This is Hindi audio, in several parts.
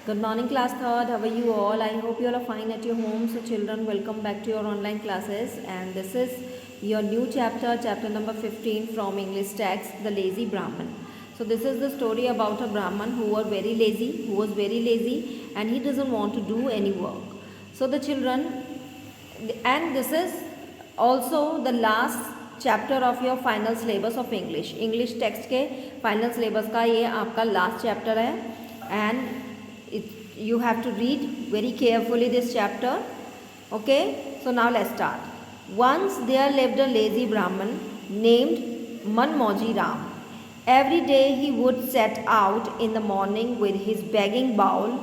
Good morning, class third. How are you all? I hope you all are fine at your home. So children, welcome back to your online classes, and this is your new chapter, chapter number 15 from English text, The Lazy Brahman. So this is the story about a Brahman who was very lazy, and he doesn't want to do any work. So the children, and this is also the last chapter of your final syllabus of English text के फाइनल सिलेबस का ये आपका लास्ट चैप्टर है and you have to read very carefully this chapter. Okay, so now let's start. Once there lived a lazy Brahman named Manmoji Ram. Every day he would set out in the morning with his begging bowl.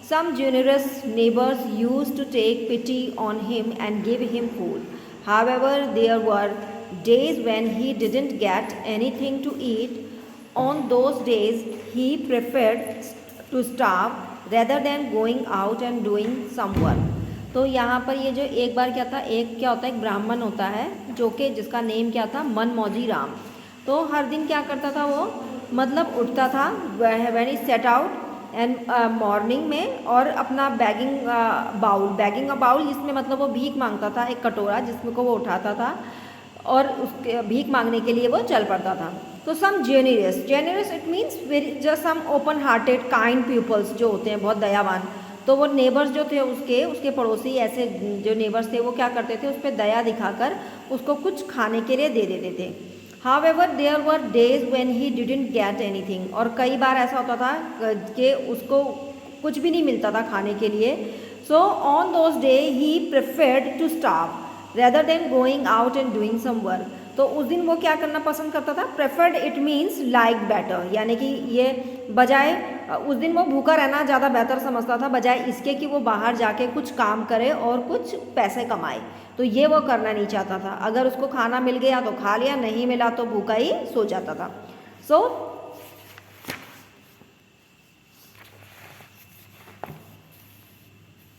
Some generous neighbors used to take pity on him and give him food. However, there were days when he didn't get anything to eat. On those days he preferred to starve rather than going out and doing some work. तो यहाँ पर ये जो एक बार क्या था, एक क्या होता है, एक ब्राह्मण होता है जो कि जिसका नेम क्या था, मनमौजी राम. तो हर दिन क्या करता था वो, मतलब उठता था when he set out and morning में, और अपना बैगिंग बाउल जिसमें मतलब वो भीख मांगता था, एक कटोरा जिसमें को वो उठाता था और उसके भीख मांगने के लिए वो चल पड़ता था. तो some generous it means very just some open hearted kind peoples जो होते हैं, बहुत दयावान. तो वो नेबर्स जो थे उसके पड़ोसी, ऐसे जो नेबर्स थे वो क्या करते थे, उस पर दया दिखाकर उसको कुछ खाने के लिए दे देते थे. However there were days when he didn't get anything. और कई बार ऐसा होता था कि उसको कुछ भी नहीं मिलता था खाने के लिए. So on those day he preferred to starve rather than going out and doing some work. तो उस दिन वो क्या करना पसंद करता था, preferred it means like better, यानी कि ये बजाय उस दिन वो भूखा रहना ज़्यादा बेहतर समझता था, बजाय इसके कि वो बाहर जाके कुछ काम करे और कुछ पैसे कमाए. तो ये वो करना नहीं चाहता था. अगर उसको खाना मिल गया तो खा लिया, नहीं मिला तो भूखा ही सो जाता था. So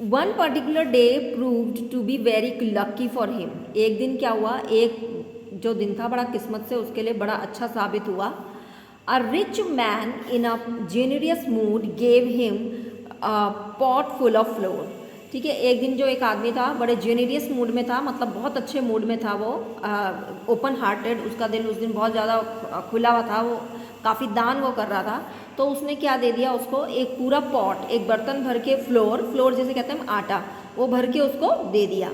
one particular day proved to be very lucky for him. एक दिन क्या हुआ, एक जो दिन था बड़ा किस्मत से उसके लिए बड़ा अच्छा साबित हुआ. A rich man in a generous mood gave him pot full of flour. ठीक है, एक दिन जो एक आदमी था बड़े जेनरियस मूड में था, मतलब बहुत अच्छे मूड में था वो, ओपन हार्टेड, उसका दिल उस दिन बहुत ज़्यादा खुला हुआ था, वो काफ़ी दान वो कर रहा था. तो उसने क्या दे दिया उसको, एक पूरा पॉट, एक बर्तन भर के फ्लोर जैसे कहते हैं आटा, वो भर के उसको दे दिया.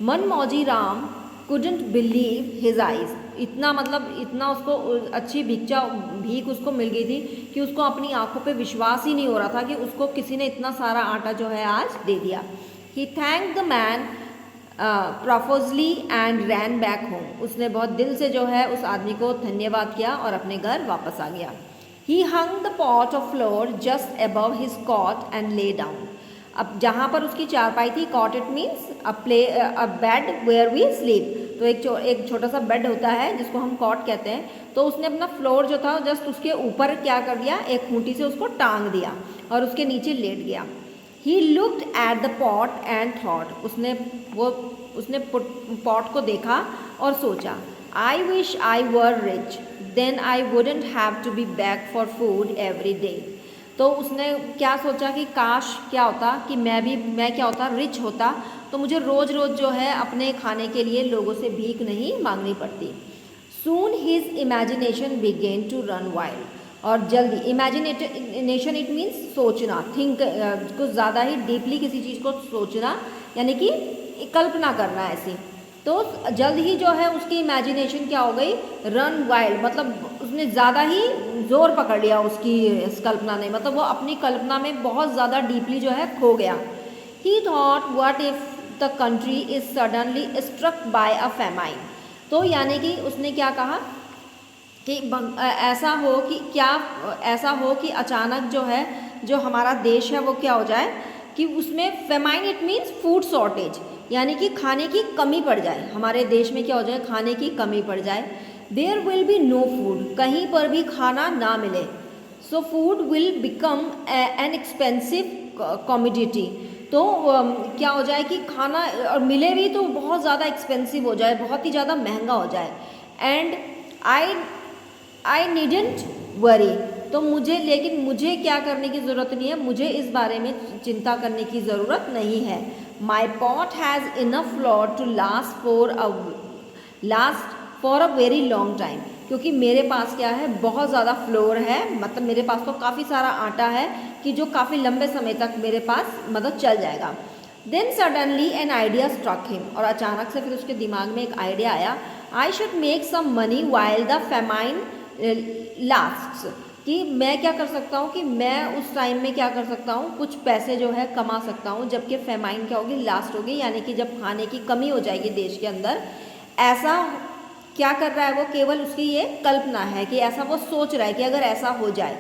Manmauji Ram couldn't believe his eyes. इतना उसको अच्छी भीख उसको मिल गई थी कि उसको अपनी आंखों पे विश्वास ही नहीं हो रहा था कि उसको किसी ने इतना सारा आटा जो है आज दे दिया. He thank the man profusely and ran back home. उसने बहुत दिल से जो है उस आदमी को धन्यवाद किया और अपने घर वापस आ गया. He hung the pot of flour just above his cot and lay down. अब जहाँ पर उसकी चारपाई थी, cot it means a bed where we sleep. तो एक छोटा सा बेड होता है जिसको हम कॉट कहते हैं. तो उसने अपना फ्लोर जो था जस्ट उसके ऊपर क्या कर दिया, एक खूंटी से उसको टांग दिया और उसके नीचे लेट गया. He looked at the pot and thought. उसने पॉट को देखा और सोचा, I wish I were rich. Then I wouldn't have to be back for food every day. तो उसने क्या सोचा कि काश क्या होता कि मैं क्या होता, रिच होता, तो मुझे रोज़ जो है अपने खाने के लिए लोगों से भीख नहीं मांगनी पड़ती. Soon his imagination began to run wild. और जल्दी, इमेजिनेशन इट मीन्स सोचना, थिंक, कुछ ज़्यादा ही डीपली किसी चीज़ को सोचना, यानी कि कल्पना करना ऐसी. तो जल्द ही जो है उसकी इमेजिनेशन क्या हो गई, रन वाइल्ड, मतलब उसने ज़्यादा ही जोर पकड़ लिया उसकी इस कल्पना ने, मतलब वो अपनी कल्पना में बहुत ज़्यादा डीपली जो है खो गया. He thought what if the country is suddenly struck by a famine. तो यानी कि उसने क्या कहा कि ऐसा हो कि अचानक जो है जो हमारा देश है वो क्या हो जाए कि उसमें famine it means food shortage, यानी कि खाने की कमी पड़ जाए. हमारे देश में क्या हो जाए, खाने की कमी पड़ जाए. There will be no food, कहीं पर भी खाना ना मिले. So food will become an expensive commodity. तो क्या हो जाए कि खाना और मिले भी तो बहुत ज़्यादा एक्सपेंसिव हो जाए, बहुत ही ज़्यादा महंगा हो जाए. एंड आई नीडंट वरी, तो लेकिन मुझे क्या करने की ज़रूरत नहीं है, मुझे इस बारे में चिंता करने की ज़रूरत नहीं है। My pot has enough flour to last for a very long time, क्योंकि मेरे पास क्या है, बहुत ज़्यादा फ्लोर है, मतलब मेरे पास तो काफ़ी सारा आटा है कि जो काफ़ी लंबे समय तक मेरे पास मतलब चल जाएगा। Then suddenly an idea struck him, और अचानक से फिर उसके दिमाग में एक आइडिया आया, I should make some money while the famine lasts, कि मैं क्या कर सकता हूँ कि मैं उस टाइम में क्या कर सकता हूँ, कुछ पैसे जो है कमा सकता हूँ जबकि फेमाइन क्या होगी, लास्ट होगी, यानी कि जब खाने की कमी हो जाएगी देश के अंदर। ऐसा क्या कर रहा है वो, केवल उसकी ये कल्पना है कि ऐसा वो सोच रहा है कि अगर ऐसा हो जाए।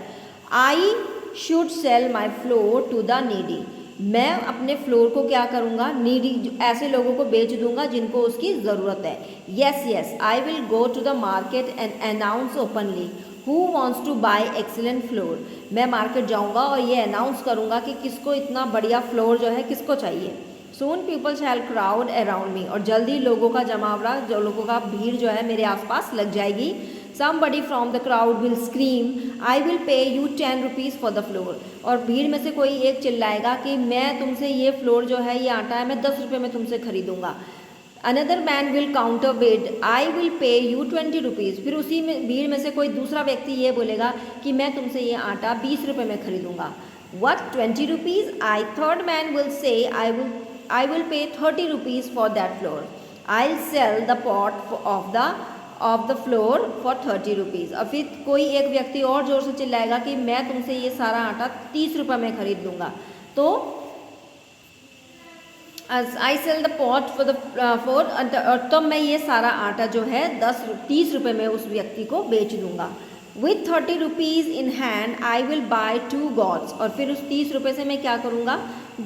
I should sell my flour to the needy, मैं अपने फ्लोर को क्या करूँगा, नीडी ऐसे लोगों को बेच दूंगा जिनको उसकी ज़रूरत है। Yes I will go to the market and announce openly who wants to buy excellent flour, मैं मार्केट जाऊँगा और ये अनाउंस करूँगा कि किसको इतना बढ़िया फ्लोर जो है किसको चाहिए। सून पीपल शैल क्राउड अराउंड मी, और जल्दी लोगों का जमावड़ा, जो लोगों का भीड़ जो है मेरे आसपास लग जाएगी। Somebody from the crowd will scream, I will pay you 10 rupees for the floor, और भीड़ में से कोई एक चिल्लाएगा कि मैं तुमसे ये फ्लोर जो है, ये आटा है, मैं 10 रुपये में तुमसे खरीदूंगा। Another man will counter bid, I will pay you 20 rupees, फिर उसी में भीड़ में से कोई दूसरा व्यक्ति ये बोलेगा कि मैं तुमसे ये आटा 20 रुपये में खरीदूंगा। What, 20 rupees? I, third man will say, I will pay 30 rupees for that floor. I'll sell the pot of the floor for 30 rupees. और फिर कोई एक व्यक्ति और जोर से चिल्लाएगा कि मैं तुमसे ये सारा आटा 30 रुपये में खरीद लूँगा। तो आई सेल द पॉट और तब मैं ये सारा आटा जो है 30 रुपये में उस व्यक्ति को बेच दूँगा। With 30 rupees in hand I will buy 2 goods, और फिर उस 30 रुपये से मैं क्या करूँगा,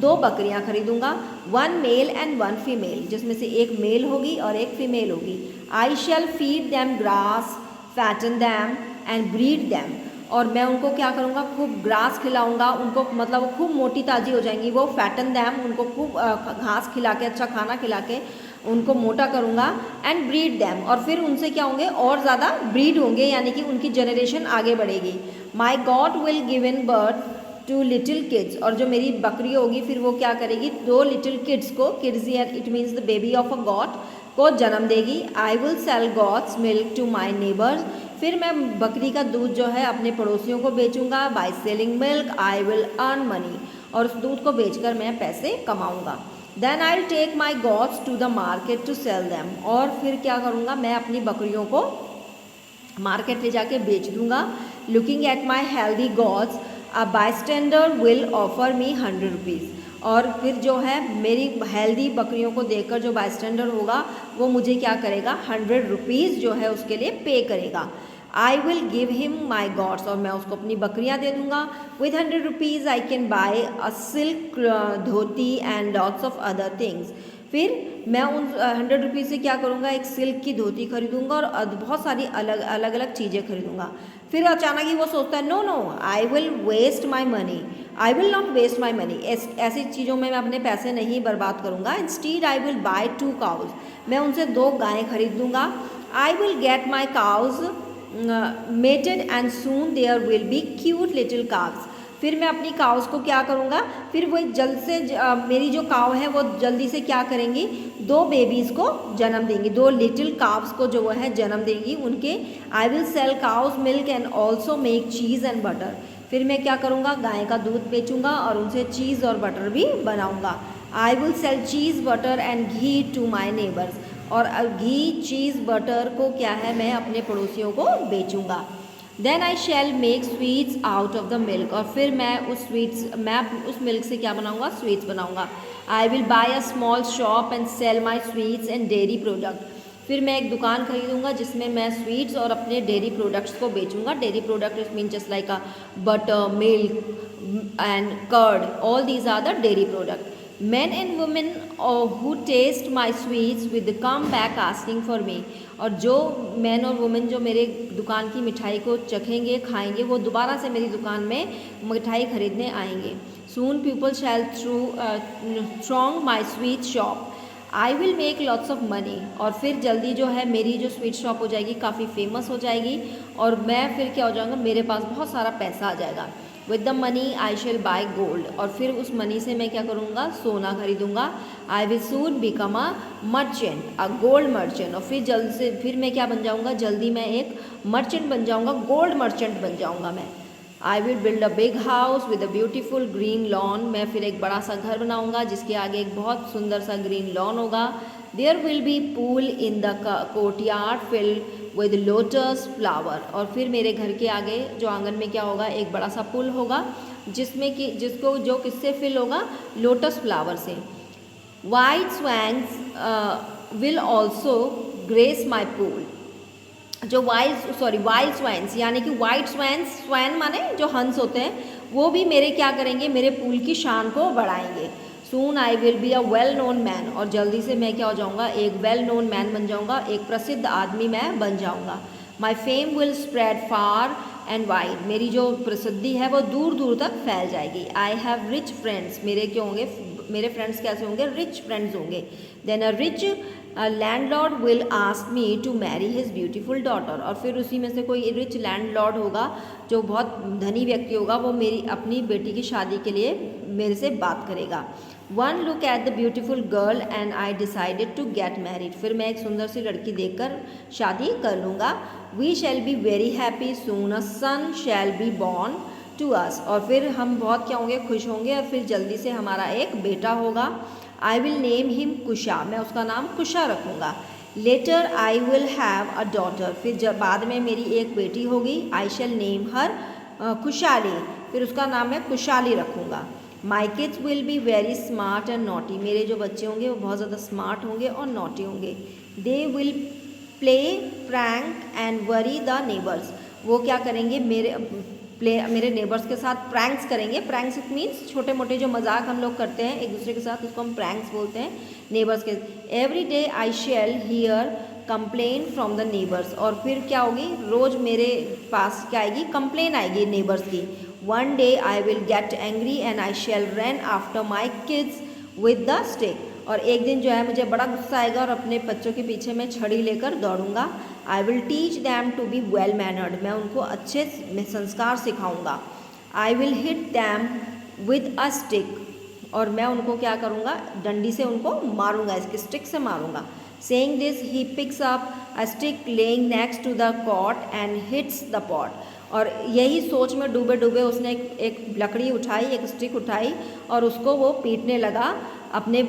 2 बकरियाँ खरीदूँगा। 1 मेल एंड 1 फीमेल, जिसमें से एक मेल होगी और एक फीमेल होगी। I shall feed them grass, fatten them and breed them, और मैं उनको क्या करूँगा, खूब ग्रास खिलाऊँगा उनको, मतलब वो खूब मोटी ताज़ी हो जाएंगी वो। फैटन दैम, उनको खूब घास खिला के, अच्छा खाना खिला के उनको मोटा करूँगा। एंड ब्रीड दैम, और फिर उनसे क्या होंगे, और ज़्यादा ब्रीड होंगे, यानी कि उनकी जनरेशन आगे बढ़ेगी। My god will give in birth to little kids, और जो मेरी बकरी होगी फिर वो क्या करेगी, 2 लिटिल किड्स को, kids it means the baby of a goat, को जन्म देगी। I will sell goat's milk to my neighbours, फिर मैं बकरी का दूध जो है अपने पड़ोसियों को बेचूंगा। By selling milk I will earn money, और उस दूध को बेचकर मैं पैसे कमाऊंगा। Then I will take my gods to the market to sell them, और फिर क्या करूँगा, मैं अपनी बकरियों को मार्केट ले जाके बेच दूँगा। Looking at my healthy gods, a bystander will offer me 100 rupees, और फिर जो है मेरी हेल्दी बकरियों को देखकर जो बायस्टैंडर होगा वो मुझे क्या करेगा, 100 रुपीज़ जो है उसके लिए पे करेगा। I will give him my goats, और मैं उसको अपनी बकरियाँ दे दूँगा। With 100 rupees I can buy a silk dhoti and lots of other things, फिर मैं उन 100 रुपीज़ से क्या करूँगा, एक सिल्क की धोती खरीदूँगा और बहुत सारी अलग अलग चीज़ें खरीदूँगा। फिर अचानक ही वो सोचता है, no I will waste my money, I will not waste my money, ऐसी चीज़ों में मैं अपने पैसे नहीं बर्बाद करूँगा। Instead I will buy 2 cows, मैं उनसे 2 गायें खरीद दूँगा। I will get my cows mated and soon there will be cute little calves, फिर मैं अपनी काउस को क्या करूँगा, फिर वो जल्द से मेरी जो काव है वो जल्दी से क्या करेंगी, 2 बेबीज़ को जन्म देंगी, 2 लिटिल काव्स को जो है जन्म देंगी उनके। I will sell cow's milk and also make cheese and butter, फिर मैं क्या करूँगा, गाय का दूध बेचूँगा और उनसे चीज़ और बटर भी बनाऊँगा। I will sell cheese butter and ghee to my neighbours, और घी चीज़ बटर को क्या है मैं अपने पड़ोसियों को बेचूँगा। Then I shall make sweets out of the milk, और फिर मैं उस मिल्क से क्या बनाऊँगा, स्वीट्स बनाऊँगा। I will bye a small shop and sell my sweets and dairy product, फिर मैं एक दुकान खरीदूँगा जिसमें मैं स्वीट्स और अपने डेयरी प्रोडक्ट्स को बेचूँगा। Dairy product it mean just like a butter, milk and curd, all these are the dairy product. Men and women who taste my sweets will come back asking for me, और जो मैन और वुमेन जो मेरे दुकान की मिठाई को चखेंगे, खाएंगे, वो दोबारा से मेरी दुकान में मिठाई खरीदने आएंगे। Soon people shall throng my sweet shop, I will make lots of money, और फिर जल्दी जो है मेरी जो स्वीट शॉप हो जाएगी, काफ़ी फेमस हो जाएगी, और मैं फिर क्या हो जाऊँगा, मेरे पास बहुत सारा पैसा आ जाएगा। With the money I shall buy gold, और फिर उस मनी से मैं क्या करूँगा, सोना खरीदूँगा। I will soon become a merchant, a gold merchant, और फिर जल्द से फिर मैं क्या बन जाऊँगा, जल्दी मैं एक मर्चेंट बन जाऊँगा, गोल्ड मर्चेंट बन जाऊँगा मैं। I will build a big house with a beautiful green lawn, मैं फिर एक बड़ा सा घर बनाऊंगा जिसके आगे एक बहुत सुंदर सा ग्रीन लॉन होगा। There will be pool in the courtyard filled with lotus flower, और फिर मेरे घर के आगे जो आंगन में क्या होगा, एक बड़ा सा पुल होगा जिसमें कि जिसको जो किससे फिल होगा, लोटस फ्लावर से। White swans will also grace my pool, जो वाइल्ड स्वाइन्स यानी कि वाइट स्वैंस, स्वैन माने जो हंस होते हैं, वो भी मेरे क्या करेंगे, मेरे पूल की शान को बढ़ाएंगे। Soon I will be a well known man, और जल्दी से मैं क्या हो जाऊँगा, एक वेल नोन मैन बन जाऊँगा, एक प्रसिद्ध आदमी मैं बन जाऊँगा। माई fame will spread far and wide, मेरी जो प्रसिद्धि है वो दूर दूर तक फैल जाएगी। आई हैव रिच फ्रेंड्स, मेरे क्या होंगे, मेरे फ्रेंड्स कैसे होंगे, रिच फ्रेंड्स होंगे। Then a rich landlord will ask me to marry his beautiful daughter, और फिर उसी में से कोई रिच लैंडलॉर्ड होगा जो बहुत धनी व्यक्ति होगा, वो मेरी अपनी बेटी की शादी के लिए मेरे से बात करेगा। One look at the beautiful girl and I decided to get married, फिर मैं एक सुंदर सी लड़की देखकर शादी कर लूँगा। We shall be very happy soon a son shall be born to us, और फिर हम बहुत क्या होंगे, खुश होंगे, और फिर जल्दी से हमारा एक बेटा होगा। आई विल नेम हिम कुशा, मैं उसका नाम कुशा रखूँगा। Later I will have a daughter, फिर जब बाद में मेरी एक बेटी होगी। आई शैल नेम हर खुशहाली, फिर उसका नाम मैं खुशहाली रखूँगा। My kids will be very smart and naughty, मेरे जो बच्चे होंगे वो बहुत ज़्यादा स्मार्ट होंगे और नॉटी होंगे। They will play prank and worry the neighbours, वो क्या करेंगे, मेरे नेबर्स के साथ प्रैंक्स करेंगे। प्रैंक्स इट मीन्स छोटे मोटे जो मजाक हम लोग करते हैं एक दूसरे के साथ, उसको हम प्रैंक्स बोलते हैं नेबर्स के। Every day I shall here complain from the neighbours, और फिर क्या होगी, रोज़ मेरे पास क्या आएगी, कंप्लेन आएगी नेबर्स की। One day I will get angry and I shall run after my kids with the stick, और एक दिन जो है मुझे बड़ा गुस्सा आएगा और अपने बच्चों के पीछे मैं छड़ी लेकर दौड़ूंगा। I will teach them to be well mannered, मैं उनको अच्छे संस्कार सिखाऊंगा। I will hit them with a stick, और मैं उनको क्या करूँगा, डंडी से उनको मारूंगा, इसके स्टिक से मारूंगा। Saying this he picks up a stick lying next to the cot and hits the pot, और यही सोच में डूबे डूबे उसने एक लकड़ी उठाई, एक स्टिक उठाई, और उसको वो पीटने लगा। अपने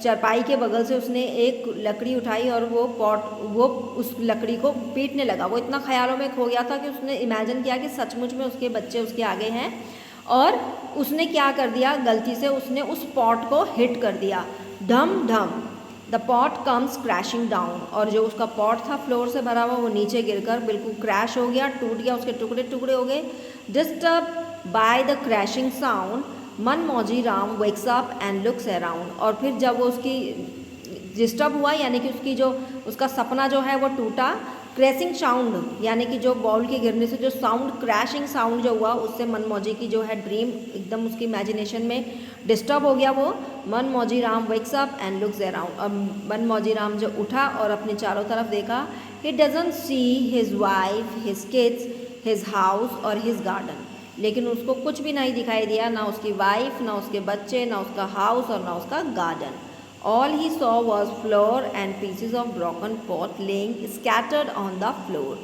चारपाई के बगल से उसने एक लकड़ी उठाई और वो उस लकड़ी को पीटने लगा। वो इतना ख्यालों में खो गया था कि उसने इमेजिन किया कि सचमुच में उसके बच्चे उसके आगे हैं, और उसने क्या कर दिया, गलती से उसने उस पॉट को हिट कर दिया। ढम ढम the pot comes crashing down, और जो उसका पॉट था फ्लोर से भरा हुआ वो नीचे गिरकर बिल्कुल क्रैश हो गया, टूट गया, उसके टुकड़े टुकड़े हो गए। Disturb by the crashing sound Manmauji Ram wakes up and looks around, और फिर जब वो उसकी डिस्टर्ब हुआ, यानी कि उसका सपना जो है वो टूटा। क्रैशिंग साउंड यानी कि जो बॉल के गिरने से जो साउंड, क्रैशिंग साउंड जो हुआ, उससे मनमौजी की जो है ड्रीम एकदम उसकी इमेजिनेशन में डिस्टर्ब हो गया। वो Manmauji Ram wakes up and looks around, और मनमौजी राम जो उठा और अपने चारों तरफ देखा। He doesn't see his wife, his kids, his house और हिज गार्डन, लेकिन उसको कुछ भी नहीं दिखाई दिया, ना उसकी वाइफ, ना उसके बच्चे, ना उसका हाउस और ना उसका garden. All he saw was flour and pieces of broken pot laying scattered on the floor,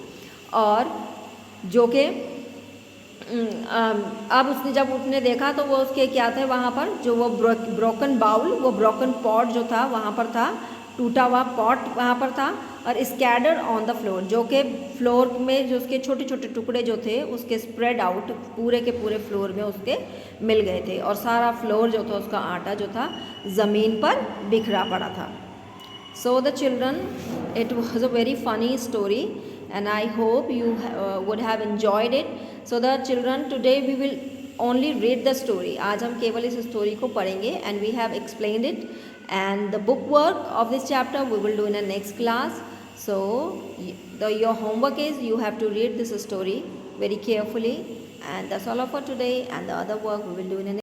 और जो कि अब उसने जब उसने देखा तो वो उसके क्या थे वहाँ पर, जो वो ब्रोकन बाउल, वो ब्रोकन पॉट जो था वहाँ पर था, टूटा हुआ पॉट वहाँ पर था, और स्कैटर्ड ऑन द फ्लोर, जो कि फ्लोर में जो उसके छोटे छोटे टुकड़े जो थे उसके स्प्रेड आउट पूरे के पूरे फ्लोर में उसके मिल गए थे, और सारा फ्लोर जो था उसका आटा जो था ज़मीन पर बिखरा पड़ा था। So the children, it was a very funny story and I hope you would have enjoyed it. So the children, today we will only read the story. आज हम केवल इस स्टोरी को पढ़ेंगे and we have explained it, and the book work of this chapter we will do in the next class. So your homework is you have to read this story very carefully, and that's all for today, and the other work we will do in the next